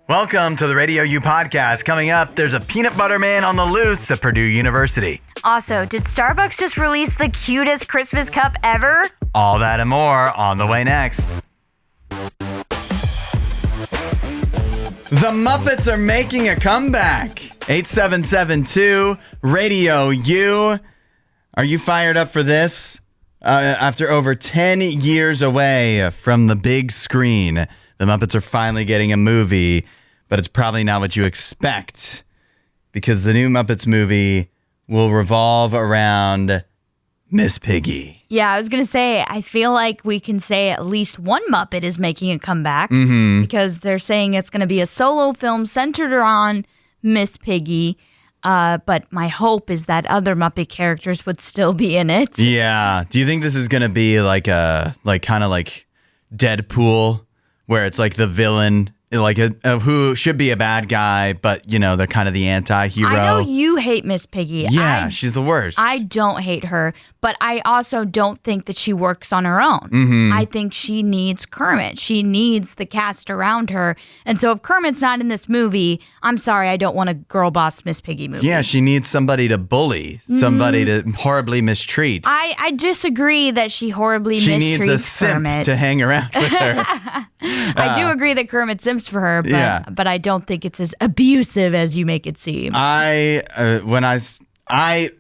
Welcome to the RadioU Podcast. Coming up, there's a peanut butter man on the loose at Purdue University. Also, did Starbucks just release the cutest Christmas cup ever? All that and more on the way next. The Muppets are making a comeback. 8772 Radio U. Are you fired up for this? After over 10 years away from the big screen, the Muppets are finally getting a movie, but it's probably not what you expect because the new Muppets movie will revolve around Miss Piggy. Yeah, I was going to say, I feel like we can say at least one Muppet is making a comeback because they're saying it's going to be a solo film centered on Miss Piggy. But my hope is that other Muppet characters would still be in it. Yeah. Do you think this is going to be like kind of like Deadpool, where it's like the villain, like who should be a bad guy, but you know they're kind of the anti-hero? I know you hate Miss Piggy. Yeah, she's the worst. I don't hate her, but I also don't think that she works on her own. I think she needs Kermit. She needs the cast around her. And so if Kermit's not in this movie, I'm sorry, I don't want a girl boss Miss Piggy movie. Yeah, she needs somebody to bully, somebody to horribly mistreat. I disagree that she horribly mistreats Kermit. She needs a simp to hang around with her. I do agree that Kermit simps for her, but I don't think it's as abusive as you make it seem.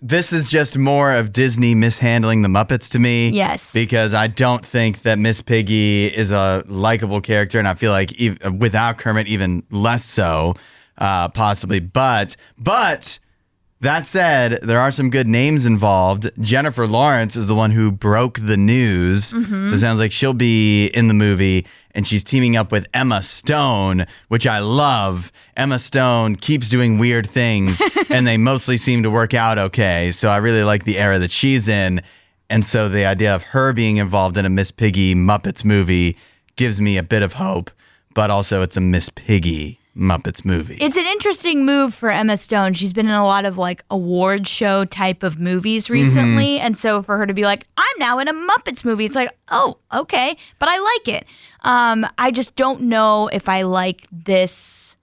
This is just more of Disney mishandling the Muppets to me. Yes. Because I don't think that Miss Piggy is a likable character, and I feel like without Kermit, even less so, possibly. But that said, there are some good names involved. Jennifer Lawrence is the one who broke the news. So it sounds like she'll be in the movie, and she's teaming up with Emma Stone, which I love. Emma Stone keeps doing weird things, and they mostly seem to work out okay. So I really like the era that she's in. And so the idea of her being involved in a Miss Piggy Muppets movie gives me a bit of hope, but also it's a Miss Piggy Muppets movie. It's an interesting move for Emma Stone. She's been in a lot of like award show type of movies recently. And so for her to be like, I'm now in a Muppets movie, it's like, oh, okay. But I like it. I just don't know if I like this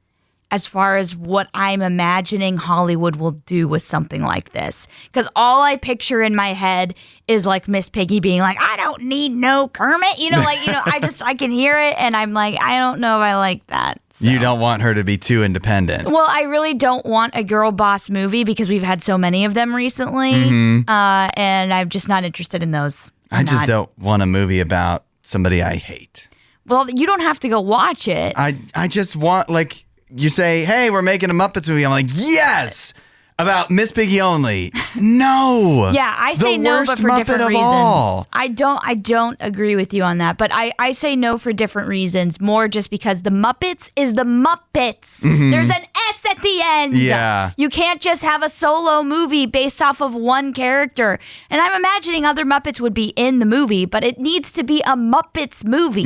as far as what I'm imagining Hollywood will do with something like this. Because all I picture in my head is like Miss Piggy being like, I don't need no Kermit. I can hear it and I'm like, I don't know if I like that. So. You don't want her to be too independent. Well, I really don't want a girl boss movie because we've had so many of them recently. And I'm just not interested in those. I just don't want a movie about somebody I hate. Well, you don't have to go watch it. I just want, like, you say, hey, we're making a Muppets movie. I'm like, yes! About Miss Piggy only. No. Yeah, I say no, but for different reasons. I don't agree with you on that, but I say no for different reasons. More just because the Muppets is the Muppets. There's an S at the end. Yeah. You can't just have a solo movie based off of one character. And I'm imagining other Muppets would be in the movie, but it needs to be a Muppets movie.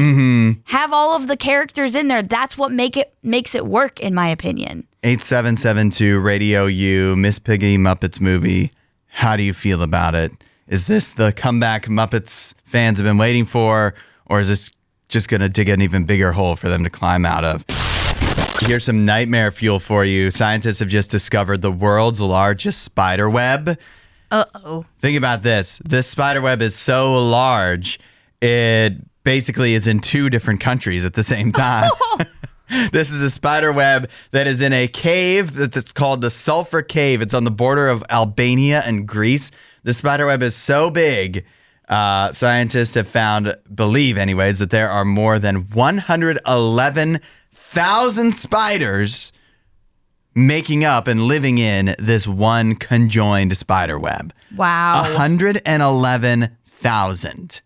Have all of the characters in there. That's what makes it work, in my opinion. 8772 Radio U, Miss Piggy Muppets movie. How do you feel about it? Is this the comeback Muppets fans have been waiting for, or is this just going to dig an even bigger hole for them to climb out of? Here's some nightmare fuel for you. Scientists have just discovered the world's largest spider web. Uh-oh. Think about this. This spider web is so large, it basically is in 2 different countries at the same time. This is a spider web that is in a cave that's called the Sulphur Cave. It's on the border of Albania and Greece. The spider web is so big, scientists have believe anyways, that there are more than 111,000 spiders making up and living in this one conjoined spider web. Wow. 111,000.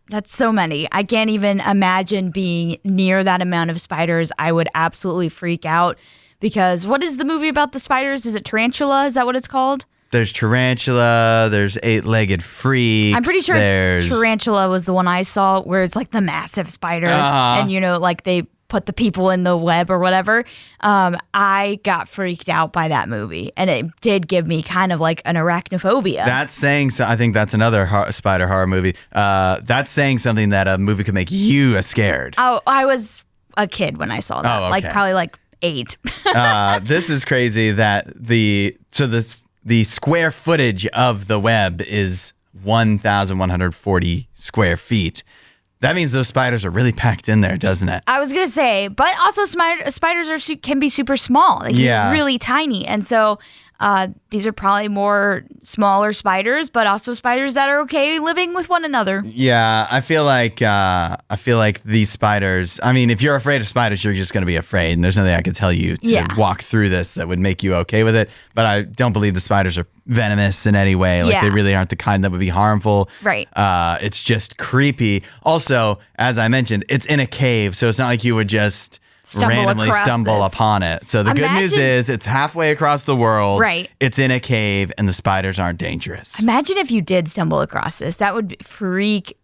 That's so many. I can't even imagine being near that amount of spiders. I would absolutely freak out because what is the movie about the spiders? Is it Tarantula? Is that what it's called? There's Tarantula. There's Eight-Legged Freaks. I'm pretty sure Tarantula was the one I saw where it's like the massive spiders and, like they put the people in the web or whatever. I got freaked out by that movie, and it did give me kind of like an arachnophobia. That's saying so. I think that's another spider horror movie. That's saying something that a movie could make you scared. Oh, I was a kid when I saw that. Oh, okay. Like probably like 8. This is crazy that the square footage of the web is 1,140 square feet. That means those spiders are really packed in there, doesn't it? I was going to say, but also spiders can be super small. Like really tiny. And so these are probably more smaller spiders, but also spiders that are okay living with one another. Yeah, I feel like these spiders, I mean, if you're afraid of spiders, you're just going to be afraid. And there's nothing I could tell you to walk through this that would make you okay with it. But I don't believe the spiders are venomous in any way. Like they really aren't the kind that would be harmful. Right. It's just creepy. Also, as I mentioned, it's in a cave. So it's not like you would just randomly stumble upon it. So the good news is it's halfway across the world. Right. It's in a cave and the spiders aren't dangerous. Imagine if you did stumble across this. That would freak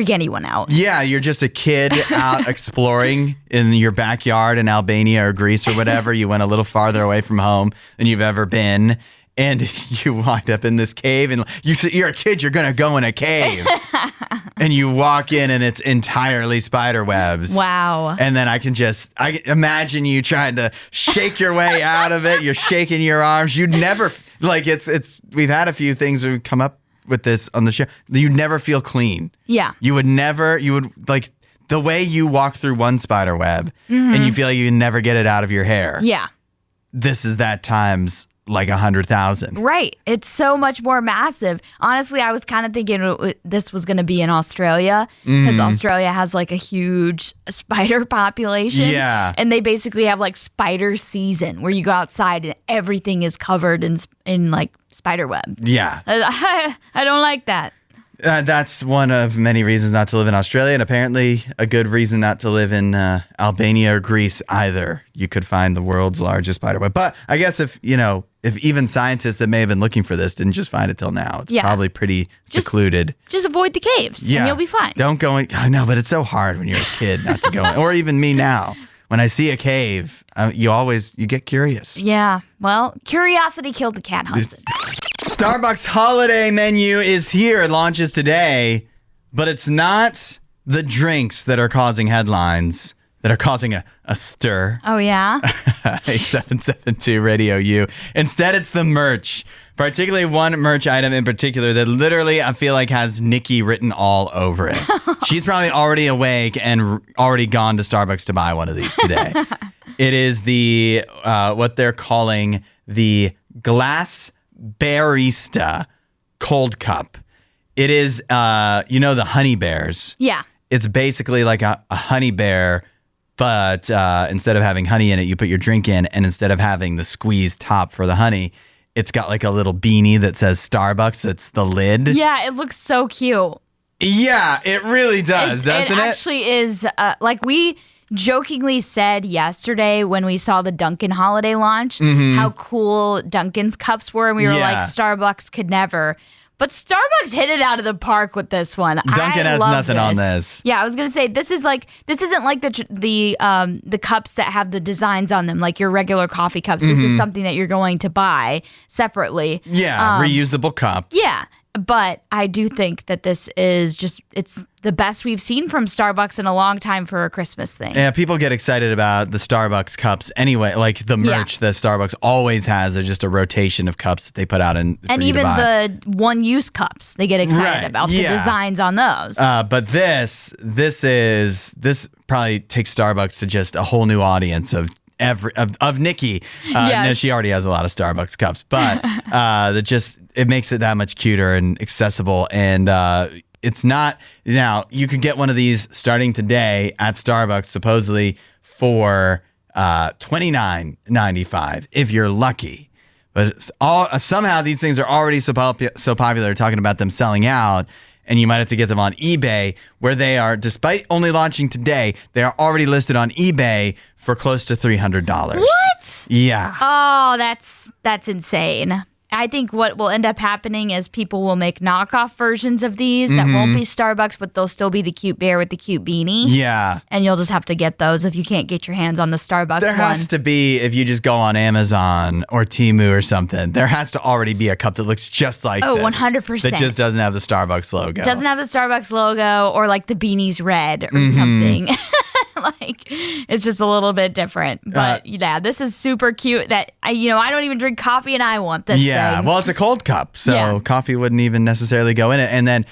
anyone out. Yeah, you're just a kid out exploring in your backyard in Albania or Greece or whatever. You went a little farther away from home than you've ever been. And you wind up in this cave, and you're a kid, you're going to go in a cave. And you walk in, and it's entirely spider webs. Wow. And then I imagine you trying to shake your way out of it. You're shaking your arms. You'd never, we've had a few things that have come up with this on the show. You'd never feel clean. Yeah. The way you walk through one spider web, and you feel like you can never get it out of your hair. Yeah. This is that times like 100,000. Right. It's so much more massive. Honestly, I was kind of thinking this was going to be in Australia because Australia has like a huge spider population. Yeah. And they basically have like spider season where you go outside and everything is covered in like spider web. Yeah. I don't like that. That's one of many reasons not to live in Australia, and apparently a good reason not to live in Albania or Greece either. You could find the world's largest spider web. But I guess if even scientists that may have been looking for this didn't just find it till now, it's probably pretty secluded. Just avoid the caves, and you'll be fine. Don't go in. I know, but it's so hard when you're a kid not to go in. Or even me now. When I see a cave, you get curious. Yeah. Well, curiosity killed the cat husband. Starbucks holiday menu is here. It launches today, but it's not the drinks that are causing headlines, that are causing a stir. Oh, yeah? 8772 Radio U. Instead, it's the merch, particularly one merch item in particular that literally I feel like has Nikki written all over it. She's probably already awake and already gone to Starbucks to buy one of these today. It is the what they're calling the glass barista cold cup. It is, the honey bears. Yeah. It's basically like a honey bear, but instead of having honey in it, you put your drink in, and instead of having the squeezed top for the honey, it's got like a little beanie that says Starbucks. It's the lid. Yeah, it looks so cute. Yeah, it really does, doesn't it? It actually is, like we jokingly said yesterday when we saw the Dunkin' holiday launch, how cool Dunkin's cups were, and we were like, Starbucks could never. But Starbucks hit it out of the park with this one. Dunkin' has nothing on this. Yeah, I was gonna say this isn't like the cups that have the designs on them, like your regular coffee cups. This is something that you're going to buy separately. Yeah, reusable cup. Yeah. But I do think that this is it's the best we've seen from Starbucks in a long time for a Christmas thing. Yeah, people get excited about the Starbucks cups anyway. Like the merch that Starbucks always has is just a rotation of cups that they put out. And even the one-use cups, they get excited about the designs on those. But this probably takes Starbucks to just a whole new audience of Nikki. No, she already has a lot of Starbucks cups, but it makes it that much cuter and accessible. And it's not, now you can get one of these starting today at Starbucks, supposedly for $29.95 if you're lucky. But somehow these things are already so popular, talking about them selling out. And you might have to get them on eBay, where they are, despite only launching today, they are already listed on eBay for close to $300. What? Yeah. Oh, that's insane. I think what will end up happening is people will make knockoff versions of these that won't be Starbucks, but they'll still be the cute bear with the cute beanie. Yeah. And you'll just have to get those if you can't get your hands on the Starbucks There has to be, if you just go on Amazon or Temu or something, there has to already be a cup that looks just like this. 100%. That just doesn't have the Starbucks logo. Doesn't have the Starbucks logo, or like the beanie's red or something. Like, it's just a little bit different. But yeah, this is super cute that, I don't even drink coffee and I want this thing. Well, it's a cold cup, so coffee wouldn't even necessarily go in it. And then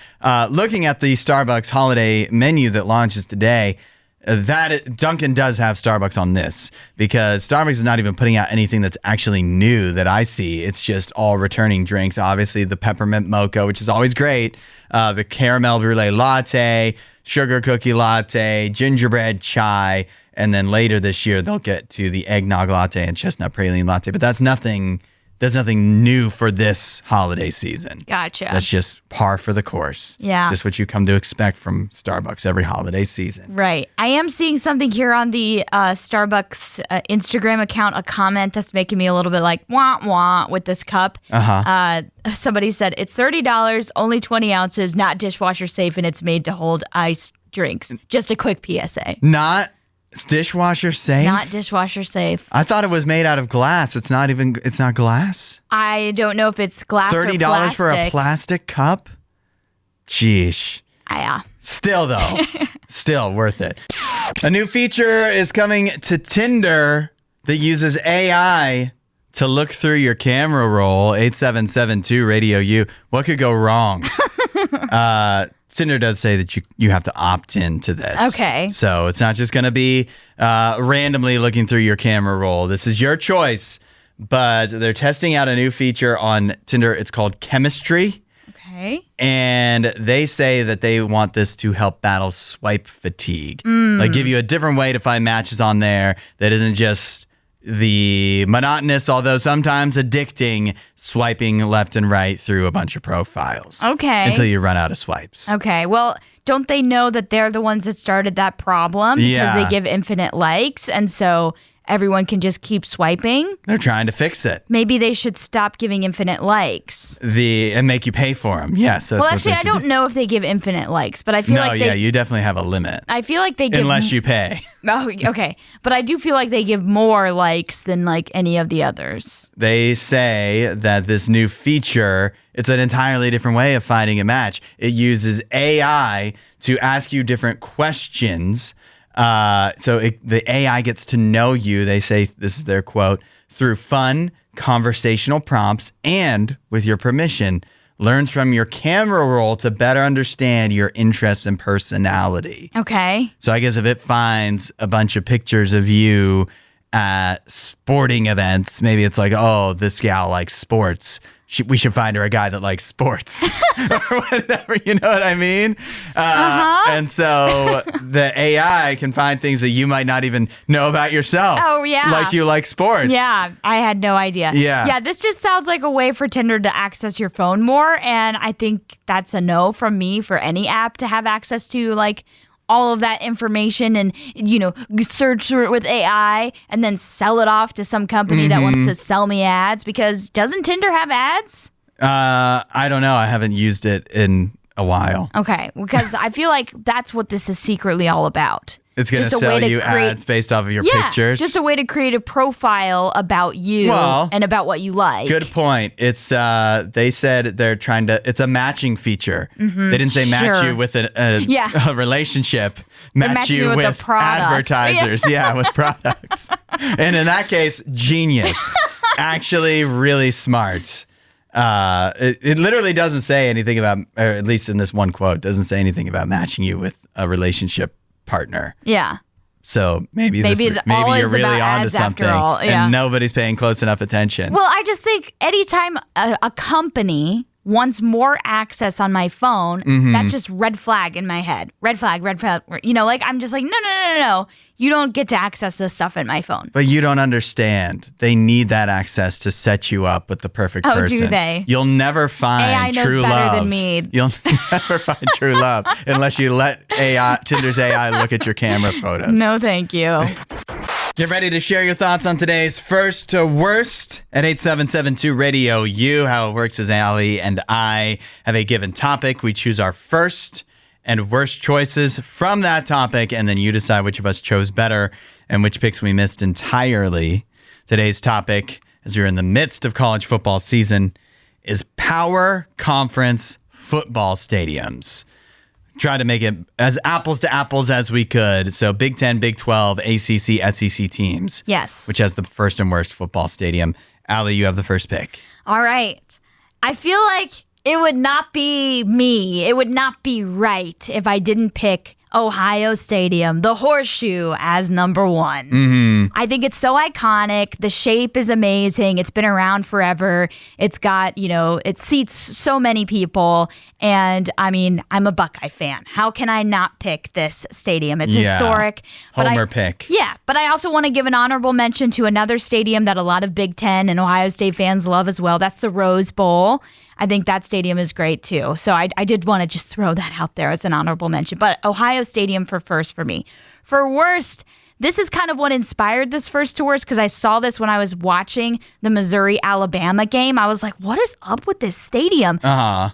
looking at the Starbucks holiday menu that launches today, Dunkin' does have Starbucks on this, because Starbucks is not even putting out anything that's actually new that I see. It's just all returning drinks. Obviously, the peppermint mocha, which is always great, the caramel brulee latte, sugar cookie latte, gingerbread chai, and then later this year they'll get to the eggnog latte and chestnut praline latte. But that's nothing new for this holiday season. Gotcha. That's just par for the course. Yeah. Just what you come to expect from Starbucks every holiday season. Right. I am seeing something here on the Starbucks Instagram account, a comment that's making me a little bit like, wah, wah, with this cup. Somebody said, it's $30, only 20 ounces, not dishwasher safe, and it's made to hold iced drinks. Just a quick PSA. Not dishwasher safe? Not dishwasher safe. I thought it was made out of glass. It's not glass? I don't know if it's glass or plastic. $30 for a plastic cup? Sheesh. Yeah. Still, though. Still worth it. A new feature is coming to Tinder that uses AI to look through your camera roll. 8772 RadioU. What could go wrong? Tinder does say that you have to opt into this. Okay. So it's not just going to be randomly looking through your camera roll. This is your choice. But they're testing out a new feature on Tinder. It's called Chemistry. Okay. And they say that they want this to help battle swipe fatigue. Like give you a different way to find matches on there that isn't just the monotonous, although sometimes addicting, swiping left and right through a bunch of profiles. Okay. Until you run out of swipes. Okay. Well, don't they know that they're the ones that started that problem? Because they give infinite likes, and so everyone can just keep swiping? They're trying to fix it. Maybe they should stop giving infinite likes. And make you pay for them. Yes. Well, actually, I don't know if they give infinite likes, but I feel like you definitely have a limit. I feel like they give... Unless you pay. Oh, okay. But I do feel like they give more likes than like any of the others. They say that this new feature, it's an entirely different way of finding a match. It uses AI to ask you different questions. The AI gets to know you, they say, this is their quote, through fun, conversational prompts, and, with your permission, learns from your camera roll to better understand your interests and personality. Okay. So I guess if it finds a bunch of pictures of you at sporting events, maybe it's like, oh, this gal likes sports. We should find her a guy that likes sports or whatever, you know what I mean? And so the AI can find things that you might not even know about yourself. Oh, yeah. Like you like sports. Yeah, I had no idea. Yeah. Yeah, this just sounds like a way for Tinder to access your phone more, and I think that's a no from me for any app to have access to, like, all of that information and, search through it with AI and then sell it off to some company that wants to sell me ads, because doesn't Tinder have ads? I don't know. I haven't used it in a while. Okay, because I feel like that's what this is secretly all about. It's going to sell you ads based off of your pictures. Just a way to create a profile about you and about what you like. Good point. It's they said they're trying to. It's a matching feature. They didn't say match you with a relationship. Match you with advertisers. Yeah, with products. And in that case, genius. Actually, really smart. It literally doesn't say anything about, or at least in this one quote, doesn't say anything about matching you with a relationship partner. Yeah. So maybe you're really onto something, and nobody's paying close enough attention. Well, I just think anytime a company wants more access on my phone, that's just red flag in my head. Red flag. I'm just like, no. You don't get to access this stuff in my phone. But you don't understand. They need that access to set you up with the perfect person. Oh, do they? You'll never find AI knows true better love. Than me. You'll never find true love unless you let Tinder's AI look at your camera photos. No, thank you. Get ready to share your thoughts on today's first to worst at 8772 RadioU. How it works is Allie and I have a given topic. We choose our first and worst choices from that topic, and then you decide which of us chose better and which picks we missed entirely. Today's topic, as you're in the midst of college football season, is power conference football stadiums. try to make it as apples to apples as we could. So Big 10, Big 12, ACC, SEC teams. Yes. Which has the first and worst football stadium. Allie, you have the first pick. All right. I feel like it would not be me. It would not be right if I didn't pick Ohio Stadium, the Horseshoe, as number one. Mm-hmm. I think it's so iconic. The shape is amazing. It's been around forever. It's got, it seats so many people. And I mean, I'm a Buckeye fan. How can I not pick this stadium? It's historic. Homer pick. Yeah, but I also want to give an honorable mention to another stadium that a lot of Big Ten and Ohio State fans love as well. That's the Rose Bowl. I think that stadium is great too. So I did want to just throw that out there as an honorable mention. But Ohio Stadium for first for me. For worst, this is kind of what inspired this first to worst because I saw this when I was watching the Missouri-Alabama game. I was like, what is up with this stadium?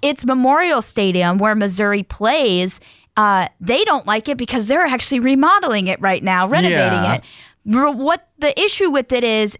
It's Memorial Stadium where Missouri plays. They don't like it because they're actually remodeling it right now, renovating it. What the issue with it is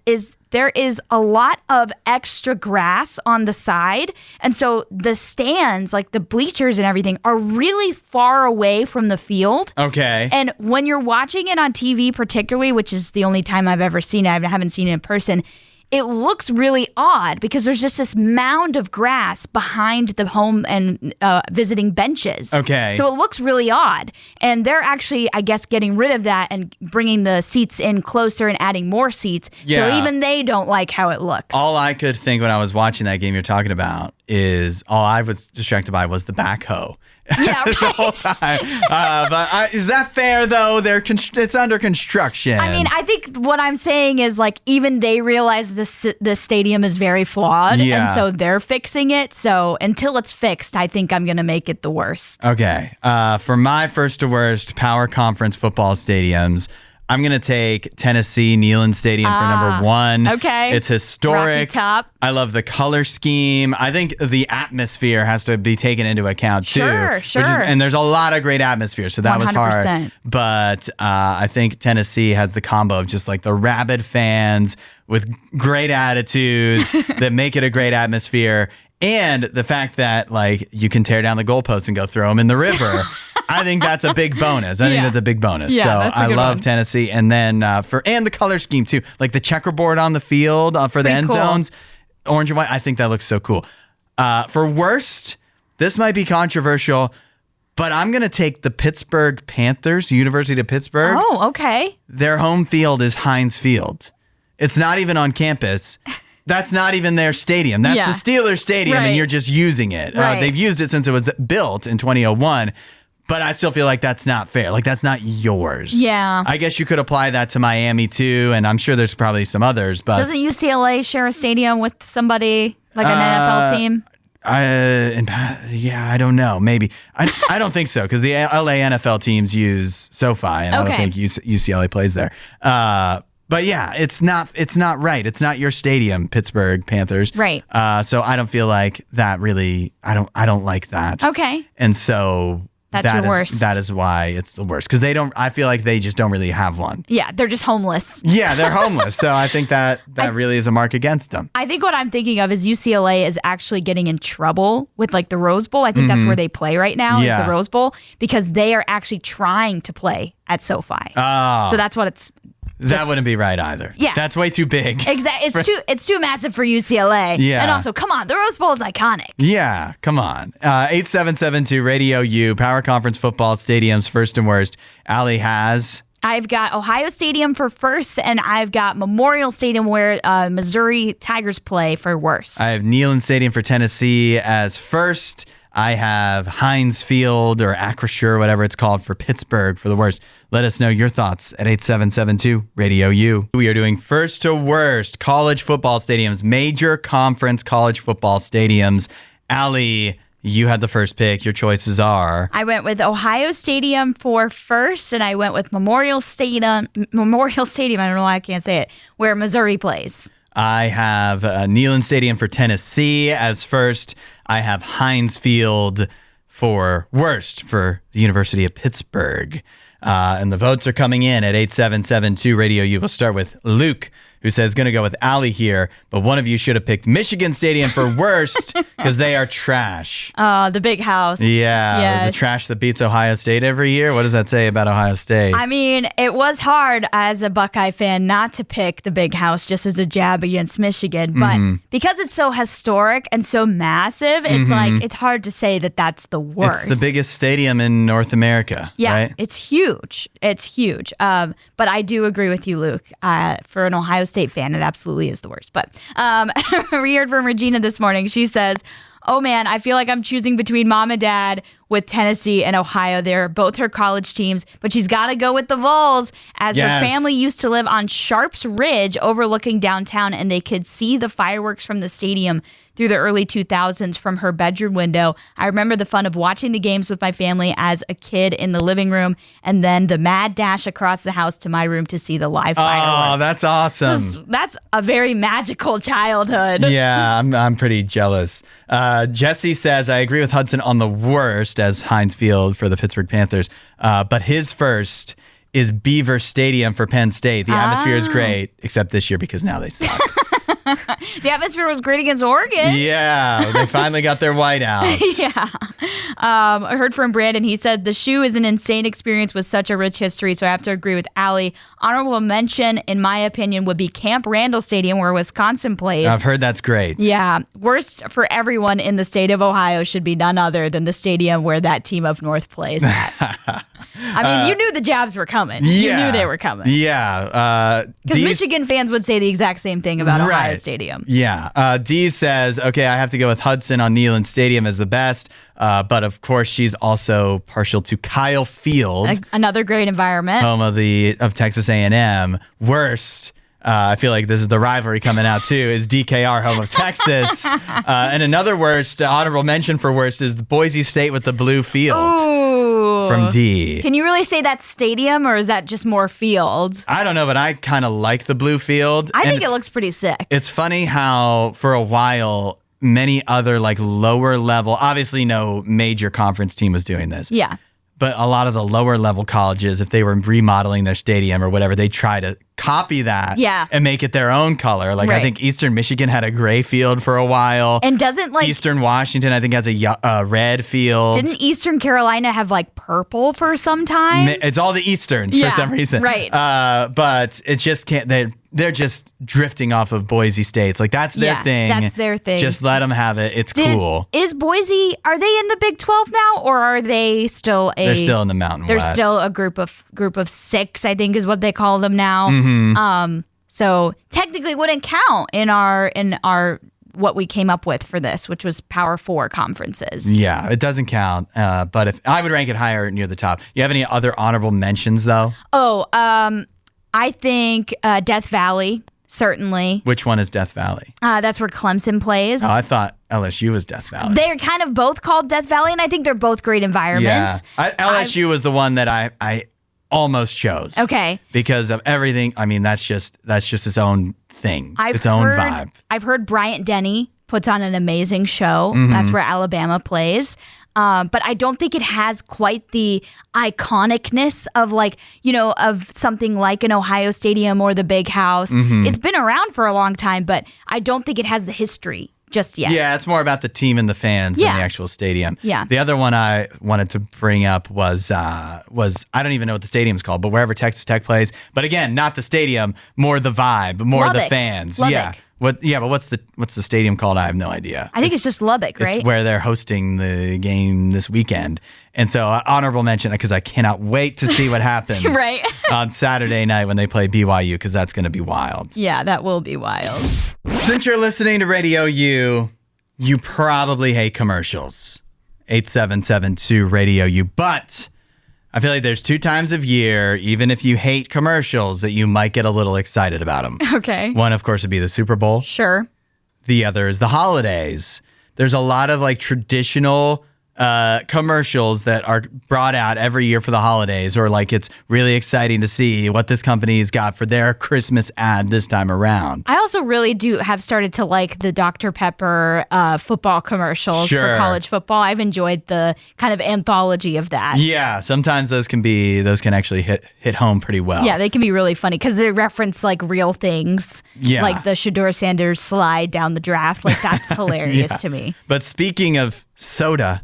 there is a lot of extra grass on the side. And so the stands, like the bleachers and everything, are really far away from the field. Okay. And when you're watching it on TV particularly, which is the only time I've ever seen it, I haven't seen it in person, it looks really odd because there's just this mound of grass behind the home and visiting benches. Okay. So it looks really odd. And they're actually, I guess, getting rid of that and bringing the seats in closer and adding more seats. Yeah. So even they don't like how it looks. All I could think when I was watching that game you're talking about is all I was distracted by was the backhoe. Yeah, right. The whole time. But is that fair, though? It's under construction. I mean, I think what I'm saying is, like, even they realize the stadium is very flawed, and so they're fixing it. So until it's fixed, I think I'm going to make it the worst. Okay. For my first to worst power conference football stadiums, I'm going to take Tennessee Neyland Stadium for number one. Okay. It's historic. Rocky Top. I love the color scheme. I think the atmosphere has to be taken into account, too. Sure. And there's a lot of great atmosphere, so that 100%. was hard. But I think Tennessee has the combo of just like the rabid fans with great attitudes that make it a great atmosphere. And the fact that, like, you can tear down the goalposts and go throw them in the river. I think that's a big bonus. I think that's a big bonus. Yeah, so that's a I good love one. Tennessee. And then and the color scheme too, like the checkerboard on the field for the Pretty end cool. zones, orange and white. I think that looks so cool. For worst, this might be controversial, but I'm going to take the Pittsburgh Panthers, University of Pittsburgh. Oh, okay. Their home field is Heinz Field. It's not even on campus. That's not even their stadium. That's the Steelers stadium, Right. and you're just using it. Right. They've used it since it was built in 2001, but I still feel like that's not fair. Like, that's not yours. Yeah. I guess you could apply that to Miami, too, and I'm sure there's probably some others. But Doesn't UCLA share a stadium with somebody, like an NFL team? I don't know. Maybe. I don't think so, because the LA NFL teams use SoFi, and I don't think UCLA plays there. But yeah, it's not right. It's not your stadium, Pittsburgh Panthers. Right. So I don't feel like that really. I don't like that. Okay. And so That's your worst. That is why it's the worst, because they don't. I feel like they just don't really have one. Yeah, they're just homeless. Yeah, they're homeless. So I think that really is a mark against them. I think what I'm thinking of is UCLA is actually getting in trouble with like the Rose Bowl. I think that's where they play right now is the Rose Bowl, because they are actually trying to play at SoFi. Oh. So that's what it's. That wouldn't be right either. Yeah. That's way too big. Exactly. It's too massive for UCLA. Yeah. And also, come on, the Rose Bowl is iconic. Yeah, come on. 8772 Radio U, Power Conference Football Stadiums, first and worst. Allie has... I've got Ohio Stadium for first, and I've got Memorial Stadium where Missouri Tigers play for worst. I have Neyland Stadium for Tennessee as first. I have Heinz Field or Acrisure, whatever it's called, for Pittsburgh for the worst. Let us know your thoughts at 8772 Radio U. We are doing first to worst college football stadiums, major conference college football stadiums. Allie, you had the first pick. Your choices are... I went with Ohio Stadium for first, and I went with Memorial Stadium. I don't know why I can't say it, where Missouri plays. I have Neyland Stadium for Tennessee as first. I have Heinz Field for worst for the University of Pittsburgh. And the votes are coming in at 8772 Radio U. We'll start with Luke, who says, going to go with Allie here, but one of you should have picked Michigan Stadium for worst because they are trash. The big house. Yeah, Yes. the trash that beats Ohio State every year. What does that say about Ohio State? I mean, it was hard as a Buckeye fan not to pick the big house just as a jab against Michigan, but because it's so historic and so massive, it's like it's hard to say that that's the worst. It's the biggest stadium in North America, Yeah, right? it's huge. It's huge. But I do agree with you, Luke. For an Ohio State fan, it absolutely is the worst. But we heard from Regina this morning. She says, oh man, I feel like I'm choosing between mom and dad with Tennessee and Ohio. They're both her college teams, but she's got to go with the Vols as her family used to live on Sharps Ridge overlooking downtown, and they could see the fireworks from the stadium through the early 2000s from her bedroom window. I remember the fun of watching the games with my family as a kid in the living room, and then the mad dash across the house to my room to see the live fireworks. Oh, that's awesome. That's a very magical childhood. Yeah, I'm pretty jealous. Jesse says, I agree with Hudson on the worst as Heinz Field for the Pittsburgh Panthers, but his first is Beaver Stadium for Penn State. The atmosphere is great, except this year because now they suck. The atmosphere was great against Oregon. Yeah, they finally got their whiteouts. Yeah. I heard from Brandon. He said, the shoe is an insane experience with such a rich history, so I have to agree with Allie. Honorable mention, in my opinion, would be Camp Randall Stadium where Wisconsin plays. I've heard that's great. Yeah. Worst for everyone in the state of Ohio should be none other than the stadium where that team up north plays at. I mean, you knew the jabs were coming. You knew they were coming. Yeah. Because Michigan fans would say the exact same thing about Ohio Stadium. Yeah. Dee says, okay, I have to go with Hudson on Neyland Stadium as the best. But of course, she's also partial to Kyle Field. Another great environment. Home of Texas A&M. Worst. I feel like this is the rivalry coming out too, is DKR, home of Texas. And another worst, honorable mention for worst, is Boise State with the blue field. Ooh. From D. Can you really say that's stadium or is that just more field? I don't know, but I kind of like the blue field. I think it looks pretty sick. It's funny how for a while, many other like lower level, obviously no major conference team was doing this. Yeah. But a lot of the lower level colleges, if they were remodeling their stadium or whatever, they try to copy that and make it their own color. Like I think Eastern Michigan had a gray field for a while. And doesn't Eastern Washington, I think, has a red field. Didn't Eastern Carolina have like purple for some time? It's all the Easterns for some reason. Right. But it just can't. They're just drifting off of Boise State. It's like that's their thing. That's their thing. Just let them have it. It's cool. Is Boise? Are they in the Big 12 now, or are they still They're still in the Mountain West. They're still a group of six, I think, is what they call them now. Mm-hmm. So technically, it wouldn't count in our what we came up with for this, which was Power 4 conferences. Yeah, it doesn't count. But if I would rank it higher near the top. You have any other honorable mentions though? I think Death Valley, certainly. Which one is Death Valley? That's where Clemson plays. Oh, I thought LSU was Death Valley. They're kind of both called Death Valley, and I think they're both great environments. Yeah. LSU was the one that I almost chose. Okay. Because of everything. I mean, that's just its own thing. Its own vibe. I've heard Bryant Denny puts on an amazing show. That's where Alabama plays. But I don't think it has quite the iconicness of of something like an Ohio Stadium or the Big House. It's been around for a long time, but I don't think it has the history just yet. Yeah, it's more about the team and the fans than the actual stadium. Yeah. The other one I wanted to bring up was I don't even know what the stadium's called, but wherever Texas Tech plays. But again, not the stadium, more the vibe, more Lubbock. the fans. Lubbock. Yeah. But what's the stadium called? I have no idea. I think it's just Lubbock, right? It's where they're hosting the game this weekend. And so honorable mention, because I cannot wait to see what happens right. on Saturday night when they play BYU, because that's going to be wild. Yeah, that will be wild. Since you're listening to Radio U, you probably hate commercials. 8772 Radio U. But I feel like there's 2 times of year, even if you hate commercials, that you might get a little excited about them. Okay. One, of course, would be the Super Bowl. Sure. The other is the holidays. There's a lot of like traditional commercials that are brought out every year for the holidays, or like it's really exciting to see what this company's got for their Christmas ad this time around. I also really do have started to like the Dr. Pepper football commercials for college football. I've enjoyed the kind of anthology of that. Yeah, sometimes those can actually hit home pretty well. Yeah, they can be really funny because they reference like real things, like the Shedeur Sanders slide down the draft. Like that's hilarious to me. But speaking of soda,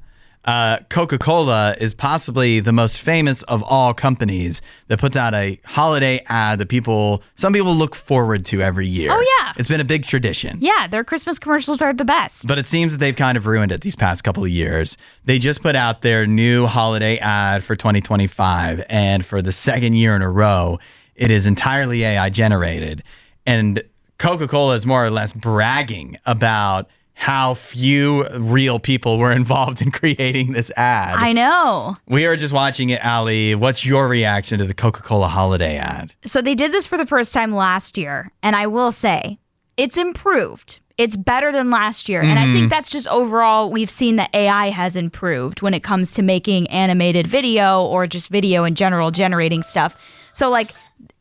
Coca-Cola is possibly the most famous of all companies that puts out a holiday ad that some people look forward to every year. Oh, yeah. It's been a big tradition. Yeah, their Christmas commercials are the best. But it seems that they've kind of ruined it these past couple of years. They just put out their new holiday ad for 2025, and for the second year in a row, it is entirely AI generated. And Coca-Cola is more or less bragging about how few real people were involved in creating this ad. I know. We are just watching it, Allie. What's your reaction to the Coca-Cola holiday ad? So they did this for the first time last year, and I will say it's improved. It's better than last year. And I think that's just overall, we've seen that AI has improved when it comes to making animated video or just video in general, generating stuff. So like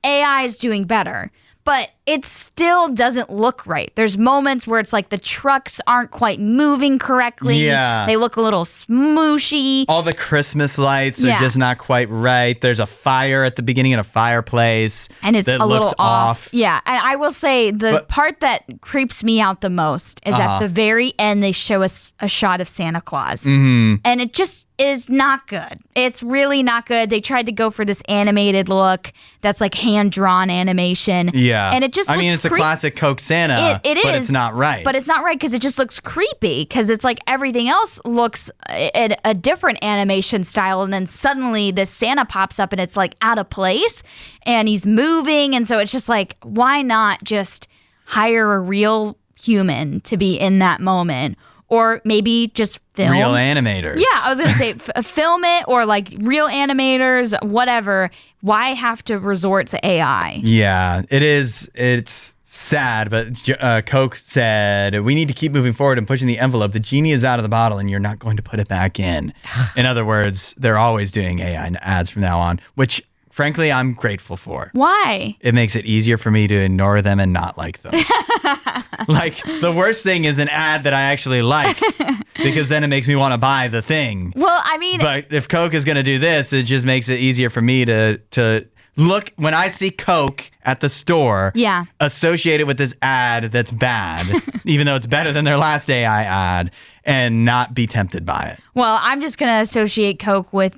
AI is doing better. But it still doesn't look right. There's moments where it's like the trucks aren't quite moving correctly. Yeah. They look a little smooshy. All the Christmas lights are just not quite right. There's a fire at the beginning in a fireplace. And it's that a little looks off. Yeah. And I will say the part that creeps me out the most is at the very end, they show us a shot of Santa Claus. And it just is not good. It's really not good. They tried to go for this animated look that's like hand-drawn animation. Yeah. And it just looks it's a classic Coke Santa, it but is, it's not right. But it's not right because it just looks creepy because it's like everything else looks at a different animation style, and then suddenly this Santa pops up and it's like out of place and he's moving, and so it's just like, why not just hire a real human to be in that moment? Or maybe just film. Real animators. Yeah, I was going to say film it, or like real animators, whatever. Why have to resort to AI? Yeah, it is. It's sad, but Coke said, we need to keep moving forward and pushing the envelope. The genie is out of the bottle and you're not going to put it back in. In other words, they're always doing AI ads from now on, which frankly, I'm grateful for. Why? It makes it easier for me to ignore them and not like them. Like, the worst thing is an ad that I actually like, because then it makes me want to buy the thing. Well, I mean... But if Coke is going to do this, it just makes it easier for me to look, when I see Coke at the store, associated with this ad that's bad, even though it's better than their last AI ad, and not be tempted by it. Well, I'm just going to associate Coke with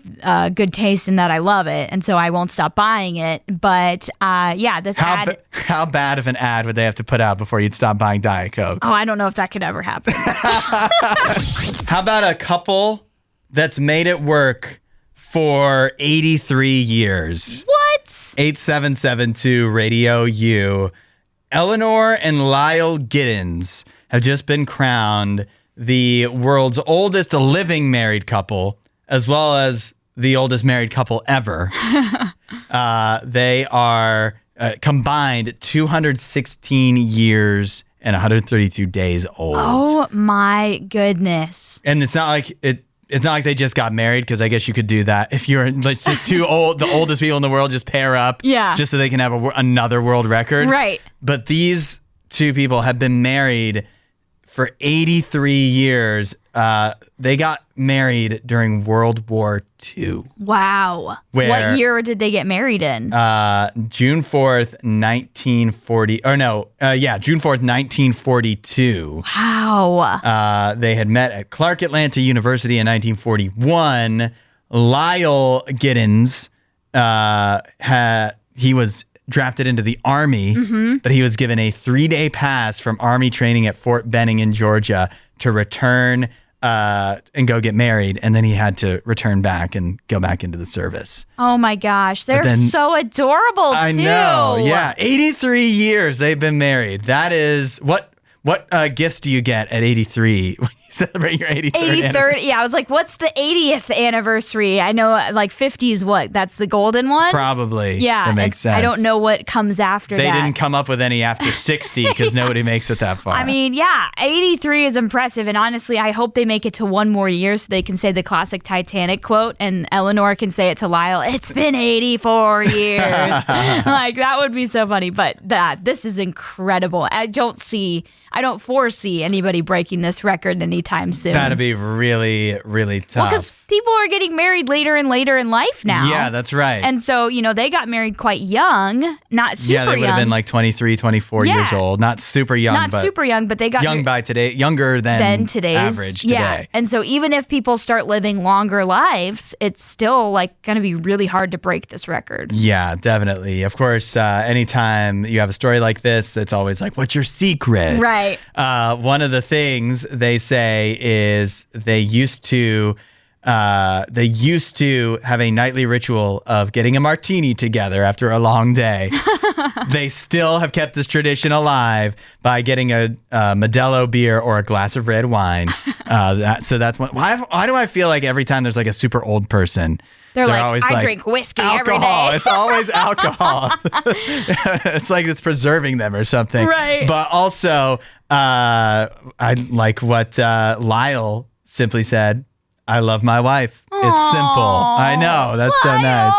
good taste in that I love it, and so I won't stop buying it. But this ad... How bad of an ad would they have to put out before you'd stop buying Diet Coke? Oh, I don't know if that could ever happen. How about a couple that's made it work for 83 years? What? 8772 Radio U. Eleanor and Lyle Giddens have just been crowned the world's oldest living married couple, as well as the oldest married couple ever. They are combined 216 years and 132 days old. Oh my goodness. And it's not like it's not like they just got married, because I guess you could do that if you're like just too old. The oldest people in the world just pair up, just so they can have another world record. Right. But these two people have been married for 83 years. They got married during World War II. Wow. What year did they get married in? June 4th, 1940. Or no, June 4th, 1942. Wow. They had met at Clark Atlanta University in 1941. Lyle Giddens, he was drafted into the Army, but he was given a 3-day pass from Army training at Fort Benning in Georgia to return and go get married, and then he had to return back and go back into the service. Oh my gosh, they're so adorable too. I know, yeah. 83 years they've been married. That is, what gifts do you get at 83 celebrate your 83rd 83rd. Yeah, I was like, what's the 80th anniversary? I know like 50 is what? That's the golden one? Probably. Yeah. That makes sense. I don't know what comes after they that. They didn't come up with any after 60 because nobody makes it that far. I mean, yeah, 83 is impressive. And honestly, I hope they make it to one more year so they can say the classic Titanic quote and Eleanor can say it to Lyle, it's been 84 years. Like, that would be so funny. But this is incredible. I don't foresee anybody breaking this record anytime soon. That'd be really, really tough. Well, because people are getting married later and later in life now. Yeah, that's right. And so, they got married quite young, not super young. Yeah, they would have been like 23, 24 years old. Not super young, but they got young by today, younger than today's average today. Yeah. And so even if people start living longer lives, it's still like going to be really hard to break this record. Yeah, definitely. Of course, anytime you have a story like this, that's always like, what's your secret? Right. One of the things they say is they used to have a nightly ritual of getting a martini together after a long day. They still have kept this tradition alive by getting a Modelo beer or a glass of red wine. So that's one. Why do I feel like every time there's like a super old person, they're like, always I drink whiskey alcohol. Every day. It's always alcohol. It's like it's preserving them or something. Right. But also, I like what Lyle simply said. I love my wife. It's simple. I know. That's so nice.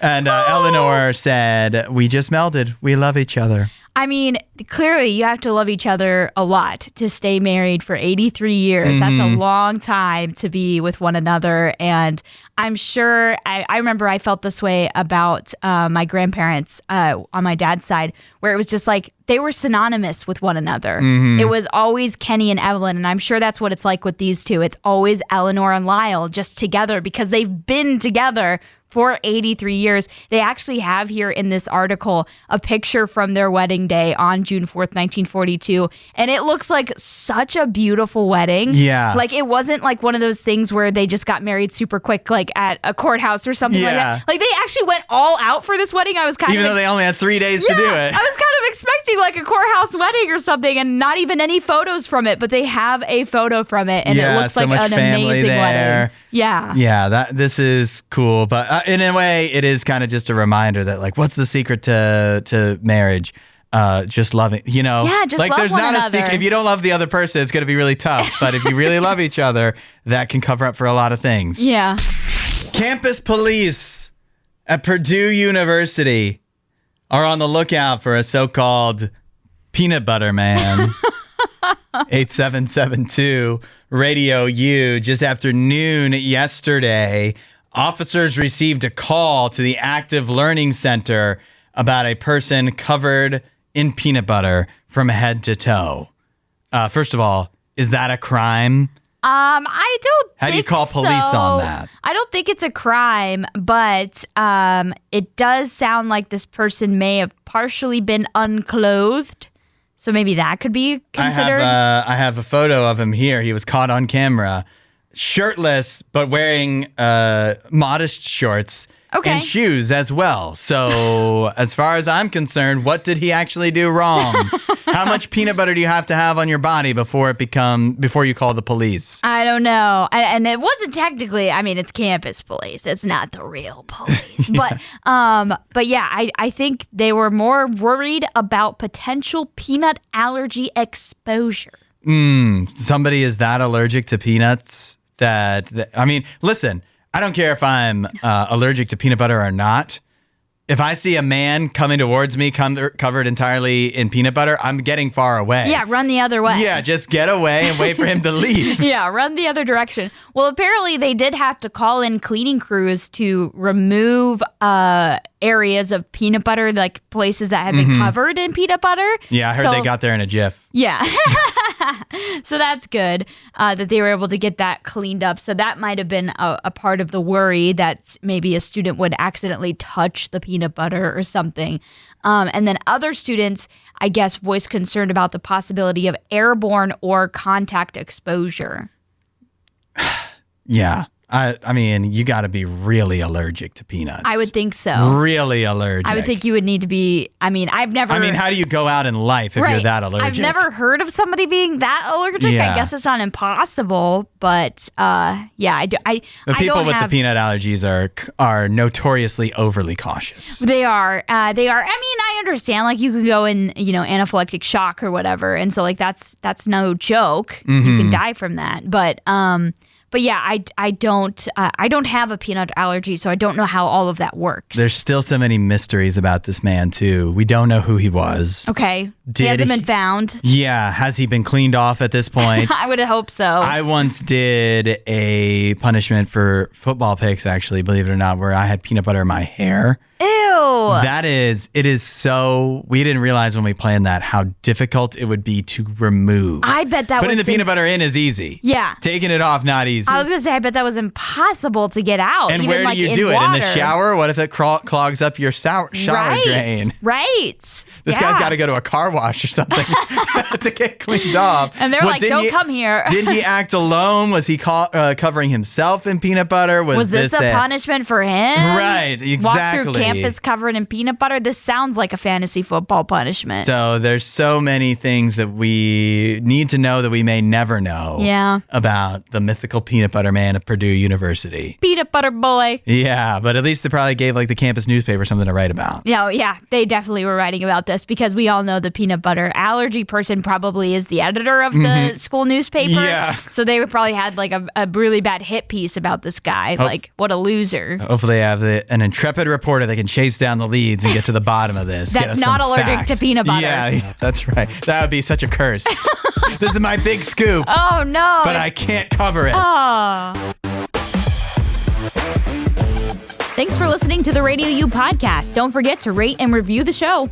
And Eleanor said, we just melded. We love each other. I mean, clearly you have to love each other a lot to stay married for 83 years. Mm-hmm. That's a long time to be with one another. And I'm sure, I remember I felt this way about my grandparents on my dad's side, where it was just like they were synonymous with one another. Mm-hmm. It was always Kenny and Evelyn. And I'm sure that's what it's like with these two. It's always Eleanor and Lyle just together because they've been together for 83 years. They actually have here in this article a picture from their wedding day on June 4th, 1942. And it looks like such a beautiful wedding. Yeah. Like it wasn't like one of those things where they just got married super quick, like at a courthouse or something like that. Like they actually went all out for this wedding. I was kind Even though they only had 3 days to do it. I was kind of expecting like a courthouse wedding or something and not even any photos from it, but they have a photo from it and it looks so like much an amazing there. wedding. Yeah. Yeah, this is cool. But in a way, it is kind of just a reminder that, like, what's the secret to marriage? Just loving, Yeah, just like love there's one not another. a secret. If you don't love the other person, it's going to be really tough. But if you really love each other, that can cover up for a lot of things. Yeah. Campus police at Purdue University are on the lookout for a so-called peanut butter man. 8772 Radio U. Just after noon yesterday, officers received a call to the Active Learning Center about a person covered in peanut butter from head to toe. First of all, is that a crime? I don't How think do you call police on that? I don't think it's a crime, but it does sound like this person may have partially been unclothed. So maybe that could be considered. I have a photo of him here. He was caught on camera, shirtless, but wearing modest shorts and shoes as well. So as far as I'm concerned, what did he actually do wrong? How much peanut butter do you have to have on your body before you call the police? I don't know. And it wasn't technically, it's campus police. It's not the real police. But yeah, I think they were more worried about potential peanut allergy exposure. Somebody is that allergic to peanuts listen, I don't care if I'm allergic to peanut butter or not. If I see a man coming towards me covered entirely in peanut butter, I'm getting far away. Yeah, run the other way. Yeah, just get away and wait for him to leave. Yeah, run the other direction. Well, apparently they did have to call in cleaning crews to remove areas of peanut butter, like places that had been covered in peanut butter. Yeah, I heard they got there in a jiff. Yeah. So that's good that they were able to get that cleaned up. So that might have been a part of the worry that maybe a student would accidentally touch the peanut butter or something. And then other students, I guess, voiced concern about the possibility of airborne or contact exposure. Yeah. I mean, you got to be really allergic to peanuts. I would think so. Really allergic. I would think you would need to be. I mean, how do you go out in life if you're that allergic? I've never heard of somebody being that allergic. Yeah. I guess it's not impossible, but yeah, The people with the peanut allergies are notoriously overly cautious. They are. I mean, I understand. Like, you could go in, anaphylactic shock or whatever, and so like that's no joke. You can die from that. But yeah, I don't have a peanut allergy, so I don't know how all of that works. There's still so many mysteries about this man too. We don't know who he was. Okay, he hasn't been found. Yeah, has he been cleaned off at this point? I would hope so. I once did a punishment for football picks, actually, believe it or not, where I had peanut butter in my hair. Ew. It is so, we didn't realize when we planned that how difficult it would be to remove. I bet that Putting the peanut butter in is easy. Yeah. Taking it off, not easy. I was going to say, I bet that was impossible to get out. And even where do you do it? In the shower? What if it clogs up your shower drain? Right. This guy's got to go to a car wash or something to get cleaned off. And they're like, don't come here. Did he act alone? Was he covering himself in peanut butter? Was this a punishment for him? Right, exactly. Walk through campus covered in peanut butter? This sounds like a fantasy football punishment. So there's so many things that we need to know that we may never know about the mythical peanut butter man of Purdue University. Peanut butter boy. Yeah, but at least they probably gave like the campus newspaper something to write about. Yeah, they definitely were writing about this because we all know the peanut butter allergy person probably is the editor of the school newspaper. Yeah. So they probably had like a really bad hit piece about this guy. Like, what a loser. Hopefully they have an intrepid reporter that can chase down the leads and get to the bottom of this. That's not allergic to peanut butter. Yeah, that's right. That would be such a curse. This is my big scoop. Oh, no. But I can't cover it. Oh. Thanks for listening to the RadioU Podcast. Don't forget to rate and review the show.